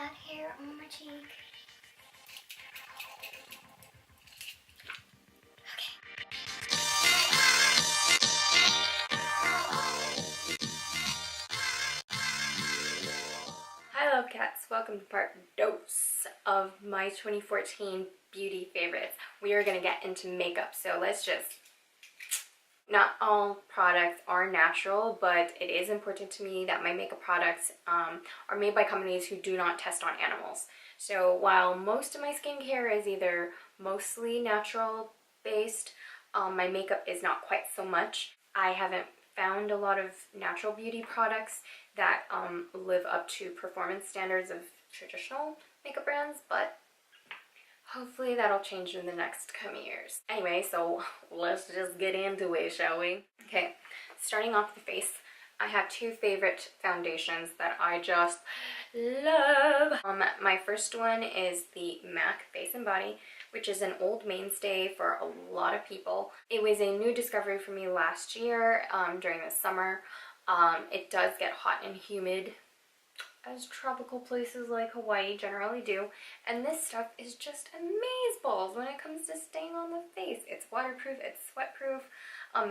that hair on my cheek. Hi love cats, welcome to part dose of my 2014 beauty favorites. We are going to get into makeup, so let's just... Not all products are natural, but it is important to me that my makeup products are made by companies who do not test on animals. So while most of my skincare is either mostly natural based, my makeup is not quite so much. I haven't found a lot of natural beauty products that live up to performance standards of traditional makeup brands, but hopefully that'll change in the next coming years. Anyway, so let's just get into it, shall we? Okay, starting off the face, I have two favorite foundations that I just love. My first one is the MAC Face and Body, which is an old mainstay for a lot of people. It was a new discovery for me last year during the summer. It does get hot and humid, as tropical places like Hawaii generally do, and this stuff is just amazeballs when it comes to staying on the face. It's waterproof, it's sweatproof,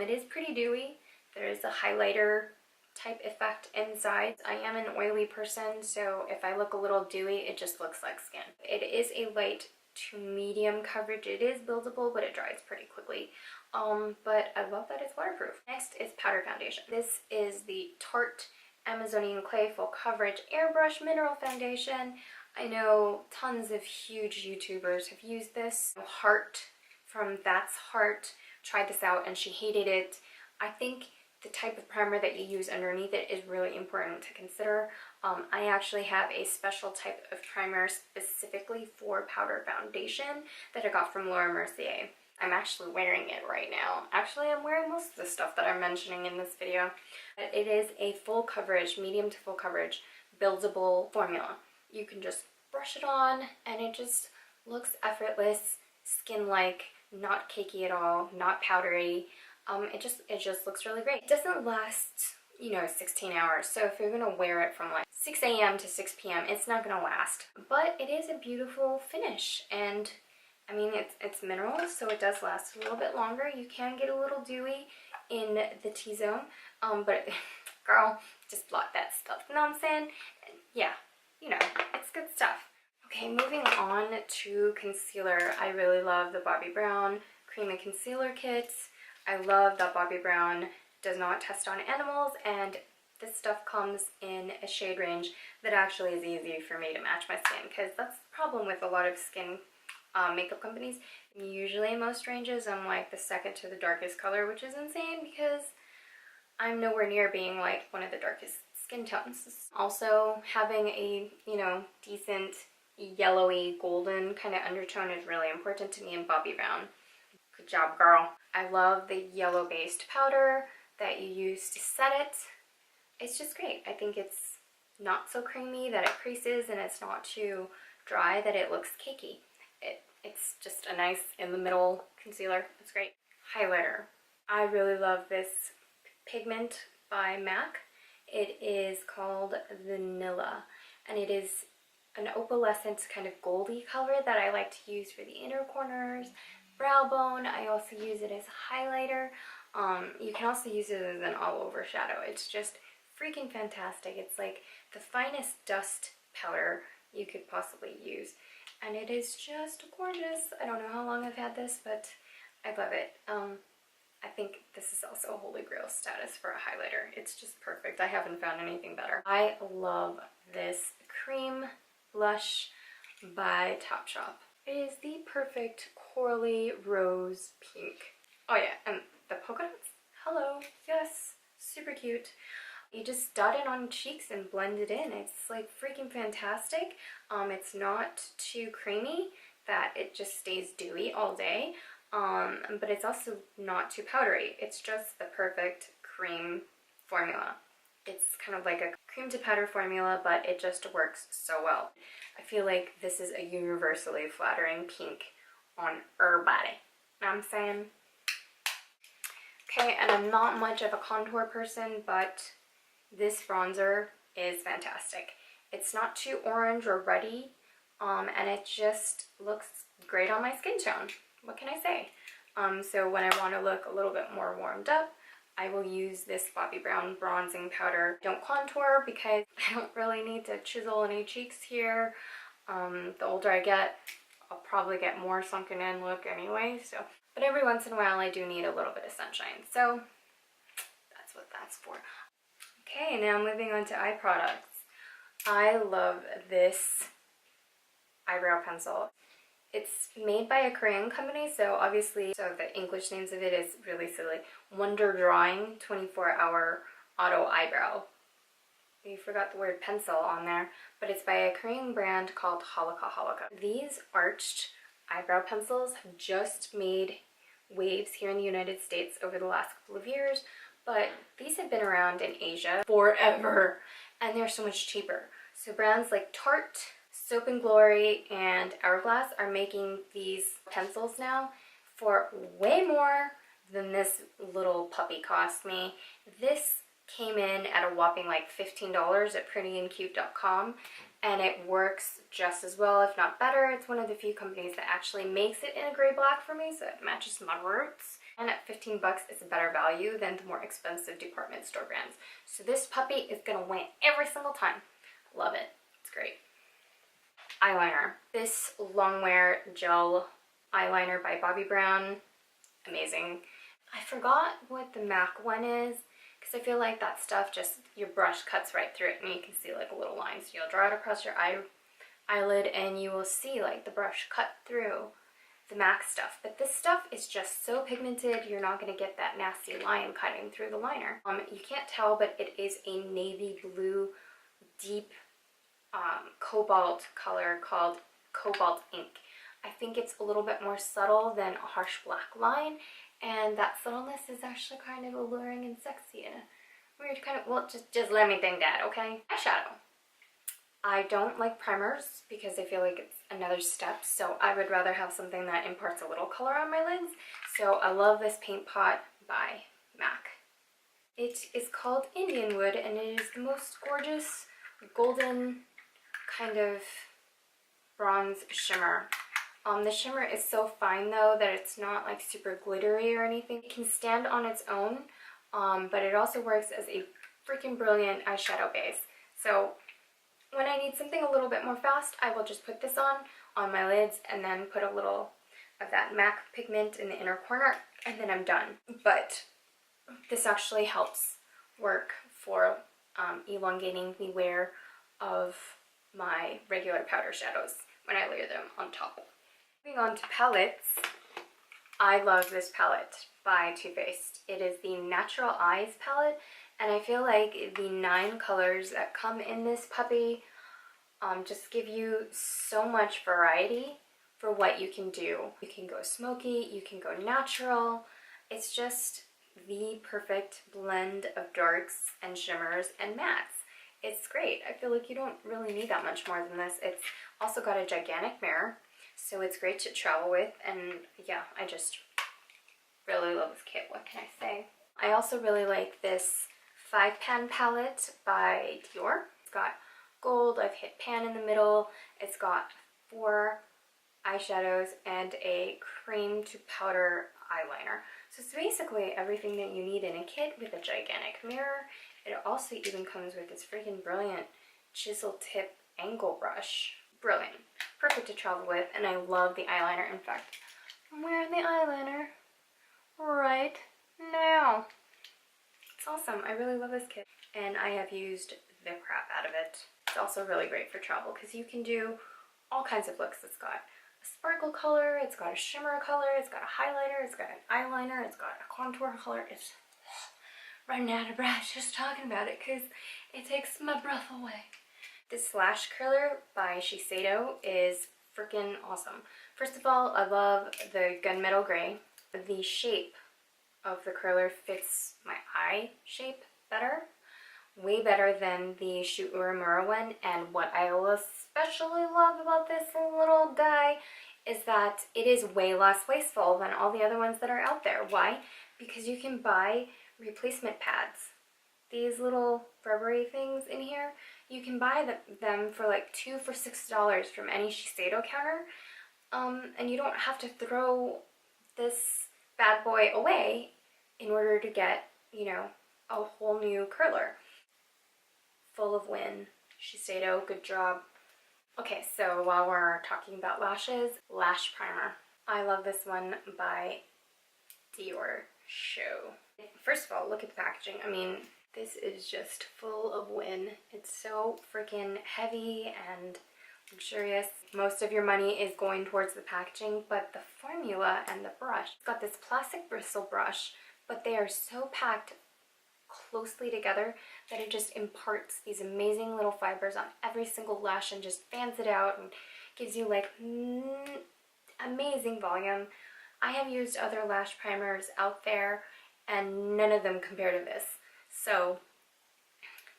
it is pretty dewy. There's a highlighter type effect inside. I am an oily person, so if I look a little dewy, it just looks like skin. It is a light to medium coverage. It is buildable, but it dries pretty quickly. But I love that it's waterproof. Next is powder foundation. This is the Tarte Amazonian Clay Full Coverage Airbrush Mineral Foundation. I know tons of huge YouTubers have used this. Heart from That's Heart tried this out and she hated it. I think the type of primer that you use underneath it is really important to consider. I actually have a special type of primer specifically for powder foundation that I got from Laura Mercier. I'm actually wearing it right now. Actually, I'm wearing most of the stuff that I'm mentioning in this video. It is a full coverage, medium to full coverage, buildable formula. You can just brush it on and it just looks effortless, skin-like, not cakey at all, not powdery. It just looks really great. It doesn't last, 16 hours. So if you're gonna wear it from like 6 a.m. to 6 p.m., it's not gonna last. But it is a beautiful finish, and I mean, it's mineral, so it does last a little bit longer. You can get a little dewy in the T-zone, but girl, just block that stuff. You know what I'm saying? Yeah, it's good stuff. Okay, moving on to concealer. I really love the Bobbi Brown Creamy Concealer Kits. I love that Bobbi Brown does not test on animals, and this stuff comes in a shade range that actually is easy for me to match my skin, because that's the problem with a lot of skin makeup companies. Usually in most ranges I'm like the second to the darkest color, which is insane because I'm nowhere near being like one of the darkest skin tones. Also, having a decent yellowy golden kind of undertone is really important to me in Bobbi Brown. Good job, girl. I love the yellow based powder that you use to set it. It's just great. I think it's not so creamy that it creases, and it's not too dry that it looks cakey. It's just a nice in the middle concealer. It's great. Highlighter. I really love this pigment by MAC. It is called Vanilla, and it is an opalescent kind of goldy color that I like to use for the inner corners, brow bone. I also use it as a highlighter. You can also use it as an all over shadow. It's just freaking fantastic. It's like the finest dust powder you could possibly use. And it is just gorgeous. I don't know how long I've had this, but I love it. I think this is also a holy grail status for a highlighter. It's just perfect. I haven't found anything better. I love this cream blush by Topshop. It is the perfect corally rose pink. Oh yeah, and the polka dots? Hello. Yes, super cute. You just dot it on cheeks and blend it in. It's like freaking fantastic. It's not too creamy that it just stays dewy all day, but it's also not too powdery. It's just the perfect cream formula. It's kind of like a cream to powder formula, but it just works so well. I feel like this is a universally flattering pink on everybody. Know what I'm saying? Okay, and I'm not much of a contour person, but this bronzer is fantastic. It's not too orange or ruddy, and it just looks great on my skin tone. What can I say? So when I want to look a little bit more warmed up, I will use this Bobbi Brown bronzing powder. Don't contour because I don't really need to chisel any cheeks here. The older I get, I'll probably get more sunken in look anyway, so. But every once in a while I do need a little bit of sunshine, so that's what that's for. Okay, now moving on to eye products. I love this eyebrow pencil. It's made by a Korean company, so obviously, the English names of it is really silly. Wonder Drawing 24-hour auto eyebrow. You forgot the word pencil on there, but it's by a Korean brand called Aloha. These arched eyebrow pencils have just made waves here in the United States over the last couple of years, but these have been around in Asia forever, and they're so much cheaper. So brands like Tarte, Soap and Glory, and Hourglass are making these pencils now for way more than this little puppy cost me. This came in at a whopping like $15 at prettyandcute.com, and it works just as well, if not better. It's one of the few companies that actually makes it in a gray black for me, so it matches my roots. And at 15 bucks, it's a better value than the more expensive department store brands. So this puppy is gonna win every single time. Love it. It's great. Eyeliner. This Longwear Gel Eyeliner by Bobbi Brown. Amazing. I forgot what the MAC one is, because I feel like that stuff just, your brush cuts right through it and you can see like a little line. So you'll draw it across your eyelid and you will see like the brush cut through the MAC stuff. But this stuff is just so pigmented, you're not going to get that nasty line cutting through the liner. You can't tell, but it is a navy blue, deep cobalt color called Cobalt Ink. I think it's a little bit more subtle than a harsh black line, and that subtleness is actually kind of alluring and sexy in a weird kind of, well, just let me think that, okay? Eyeshadow. I don't like primers because I feel like it's another step, so I would rather have something that imparts a little color on my lids. So I love this paint pot by MAC. It is called Indian Wood, and it is the most gorgeous golden kind of bronze shimmer. The shimmer is so fine though that it's not like super glittery or anything. It can stand on its own, but it also works as a freaking brilliant eyeshadow base. So when I need something a little bit more fast, I will just put this on my lids and then put a little of that MAC pigment in the inner corner, and then I'm done. But this actually helps work for elongating the wear of my regular powder shadows when I layer them on top. Moving on to palettes, I love this palette by Too Faced. It is the Natural Eyes palette, and I feel like the 9 colors that come in this puppy just give you so much variety for what you can do. You can go smoky, you can go natural. It's just the perfect blend of darks and shimmers and mattes. It's great. I feel like you don't really need that much more than this. It's also got a gigantic mirror, so it's great to travel with, and yeah, I just really love this kit. What can I say? I also really like this 5-pan palette by Dior. It's got gold, I've hit pan in the middle. It's got 4 eyeshadows and a cream to powder eyeliner. So it's basically everything that you need in a kit with a gigantic mirror. It also even comes with this freaking brilliant chisel tip angle brush. Brilliant. Perfect to travel with, and I love the eyeliner. In fact, I'm wearing the eyeliner right now. It's awesome. I really love this kit, and I have used the crap out of it. It's also really great for travel because you can do all kinds of looks. It's got a sparkle color, it's got a shimmer color, it's got a highlighter, it's got an eyeliner, it's got a contour color. It's running out of breath just talking about it because it takes my breath away. This lash curler by Shiseido is freaking awesome. First of all, I love the gunmetal gray. The shape of the curler fits my eye shape better. Way better than the Shu Uemura one. And what I will especially love about this little guy is that it is way less wasteful than all the other ones that are out there. Why? Because you can buy replacement pads. These little rubbery things in here, You can buy them for like $2 for $6 from any Shiseido counter, and you don't have to throw this bad boy away in order to get, you know, a whole new curler. Full of win. Shiseido, good job. Okay, so while we're talking about lashes, lash primer. I love this one by Show. First of all, look at the packaging. I mean, this is just full of win. It's so freaking heavy and luxurious. Most of your money is going towards the packaging, but the formula and the brush. It's got this plastic bristle brush, but they are so packed closely together that it just imparts these amazing little fibers on every single lash and just fans it out and gives you like amazing volume. I have used other lash primers out there and none of them compare to this. So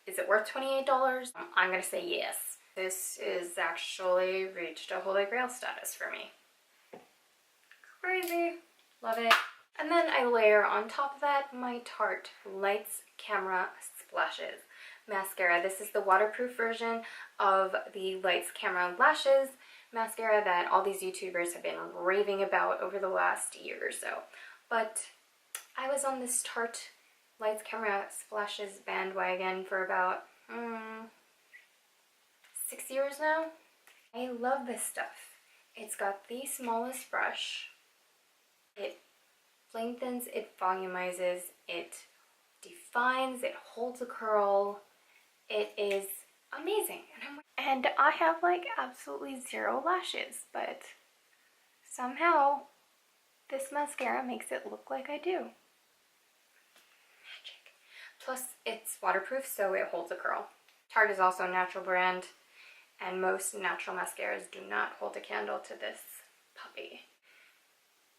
is it worth $28? I'm gonna say yes. This is actually reached a holy grail status for me. Crazy. Love it. And then I layer on top of that my Tarte Lights Camera Splashes mascara. This is the waterproof version of the Lights Camera Lashes mascara that all these YouTubers have been raving about over the last year or so. But I was on this Tarte Lights Camera Splashes bandwagon for about 6 years now. I love this stuff. It's got the smallest brush. It lengthens, it volumizes, it defines, it holds a curl. It is amazing. And I have like absolutely zero lashes, but somehow this mascara makes it look like I do. Magic. Plus it's waterproof, so it holds a curl. Tarte is also a natural brand, and most natural mascaras do not hold a candle to this puppy.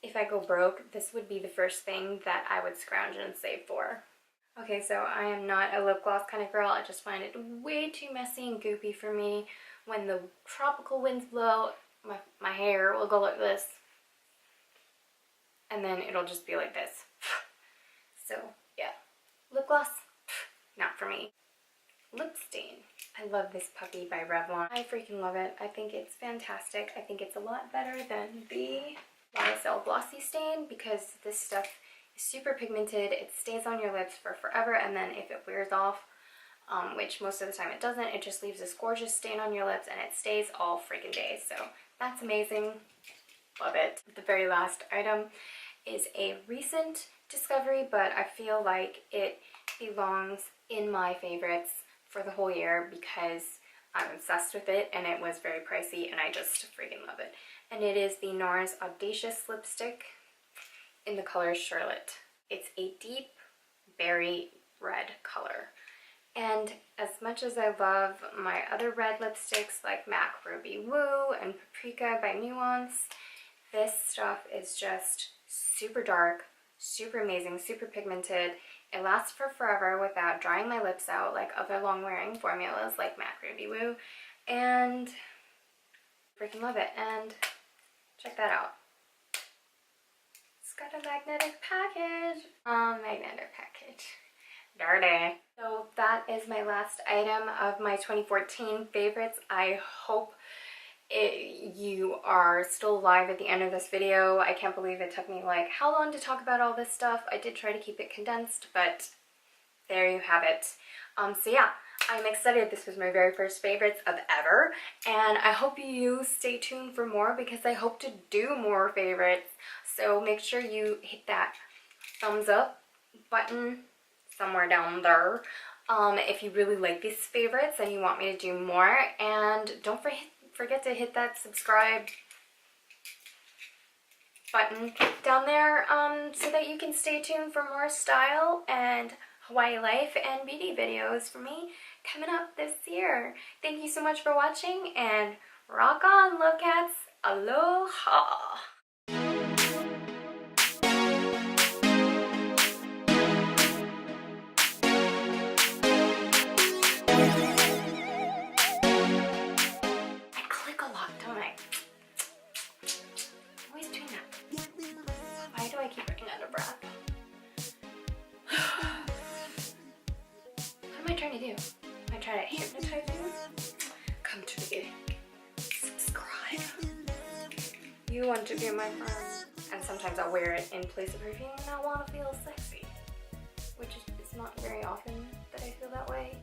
If I go broke, this would be the first thing that I would scrounge and save for. Okay, so I am not a lip gloss kind of girl. I just find it way too messy and goopy for me. When the tropical winds blow, my hair will go like this. And then it'll just be like this. So, yeah. Lip gloss, not for me. Lip stain. I love this puppy by Revlon. I freaking love it. I think it's fantastic. I think it's a lot better than the YSL Glossy Stain because this stuff is super pigmented. It stays on your lips for forever, and then if it wears off, which most of the time it doesn't, it just leaves this gorgeous stain on your lips and it stays all freaking day. So that's amazing. Love it. The very last item is a recent discovery, but I feel like it belongs in my favorites for the whole year because I'm obsessed with it and it was very pricey and I just freaking love it. And it is the NARS Audacious Lipstick in the color Charlotte. It's a deep berry red color. And as much as I love my other red lipsticks like MAC Ruby Woo and Paprika by Nuance, this stuff is just super dark, super amazing, super pigmented. It lasts for forever without drying my lips out like other long-wearing formulas like MAC Ruby Woo. And freaking love it. And check that out. It's got a magnetic package. Magnetic package. Dirty. So that is my last item of my 2014 favorites. I hope you are still alive at the end of this video. I can't believe it took me like how long to talk about all this stuff. I did try to keep it condensed, but there you have it. So yeah, I'm excited. This was my very first favorites of ever, and I hope you stay tuned for more because I hope to do more favorites. So make sure you hit that thumbs up button somewhere down there if you really like these favorites and you want me to do more, and don't forget to hit that subscribe button down there so that you can stay tuned for more style and Hawaii life and beauty videos from me coming up this year. Thank you so much for watching, and rock on, love cats. Aloha. Why do I keep running out of breath? What am I trying to do? Am I trying to hypnotize you? you want to be my friend. And sometimes I'll wear it in place of perfume and I want to feel sexy. Which is not very often that I feel that way.